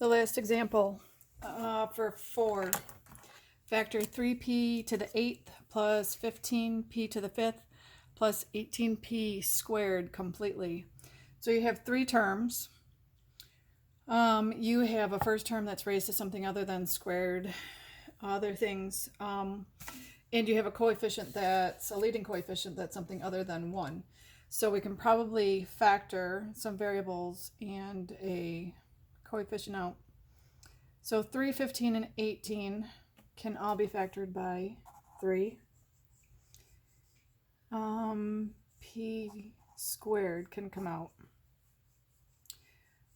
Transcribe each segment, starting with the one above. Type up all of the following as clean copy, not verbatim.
The last example for 4. Factor 3p to the 8th plus 15p to the 5th plus 18p squared completely. So you have 3 terms. You have a first term that's raised to something other than squared, other things. And you have a coefficient that's a leading coefficient that's something other than 1. So we can probably factor some variables and a coefficient out. So 3, 15, and 18 can all be factored by 3. P squared can come out.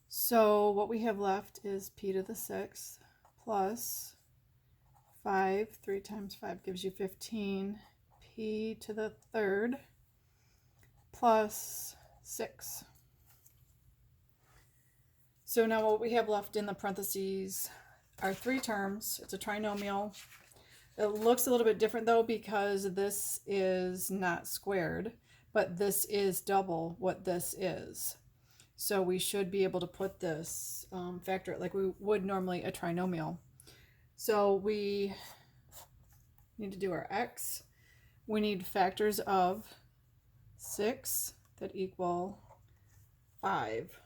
So what we have left is p to the 6th plus 5. 3 times 5 gives you 15. P to the 3rd plus 6. So now what we have left in the parentheses are 3 terms. It's a trinomial. It looks a little bit different though because this is not squared, but this is double what this is. So we should be able to put this, factor it like we would normally a trinomial. So we need to do our x. We need factors of 6 that equal 5.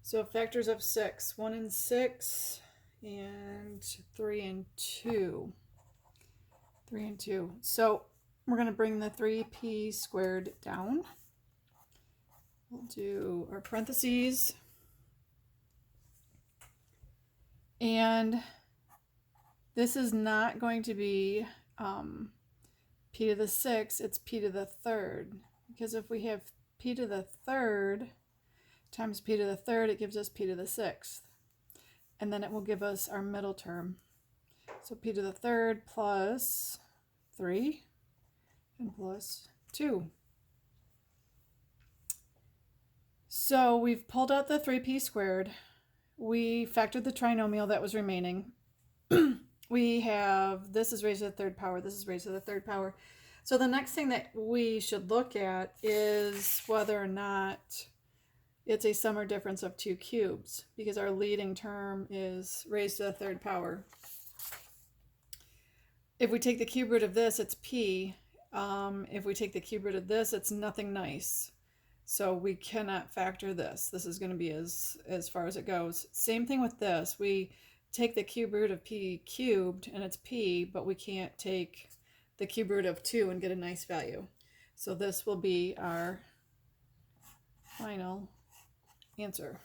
So factors of 6, 1 and 6, and 3 and 2. 3 and 2. So we're going to bring the 3p squared down. We'll do our parentheses. And this is not going to be p to the 6th, it's p to the 3rd. Because if we have p to the 3rd times p to the 3rd, it gives us p to the 6th. And then it will give us our middle term. So p to the 3rd plus 3 and plus 2. So we've pulled out the 3p squared. We factored the trinomial that was remaining. We have, this is raised to the 3rd power, this is raised to the 3rd power. So the next thing that we should look at is whether or not it's a sum or difference of 2 cubes, because our leading term is raised to the 3rd power. If we take the cube root of this, it's p. If we take the cube root of this, it's nothing nice. So we cannot factor this. This is going to be as far as it goes. Same thing with this. We take the cube root of p cubed, and it's p, but we can't take the cube root of 2 and get a nice value. So this will be our final answer.